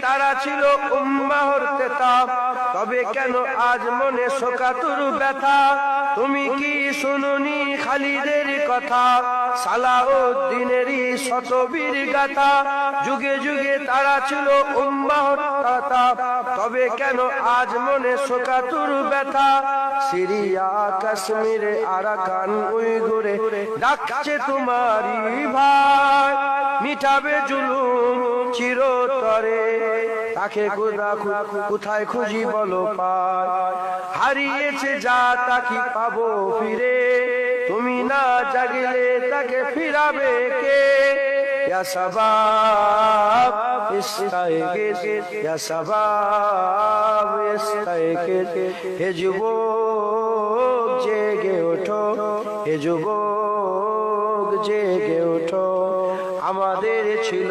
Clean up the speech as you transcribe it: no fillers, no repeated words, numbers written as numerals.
তারা ছিল উম্মাহর তেতা, তবে কেন আজ মনে শোকাতুর ব্যথা? তুমি কি শুনুনি খালিদের কথা, সালাউদ্দিনেরই শতবীর গাথা? যুগে যুগে তারা ছিল উম্মাহর তেতা, তবে কেন আজ মনে শোকাতুর ব্যথা? সিরিয়া কাশ্মীরে আরাকান উইগুরে ডাকছে তোমারই ভাই, মিটাবে জুলুম চিরতরে, তাকে কোথায় খুঁজি বলো পায়? হারিয়েছে যা তা কি পাবো ফিরে, তুমি না জাগিলে তাকে ফিরাবে কে? ইয়া শাবাব ইস্তাইকিজ, ইয়া শাবাব ইস্তাইকিজ, হে যুবক জেগে ওঠো, হে যুবক জেগে ওঠো। আমাদের ছিল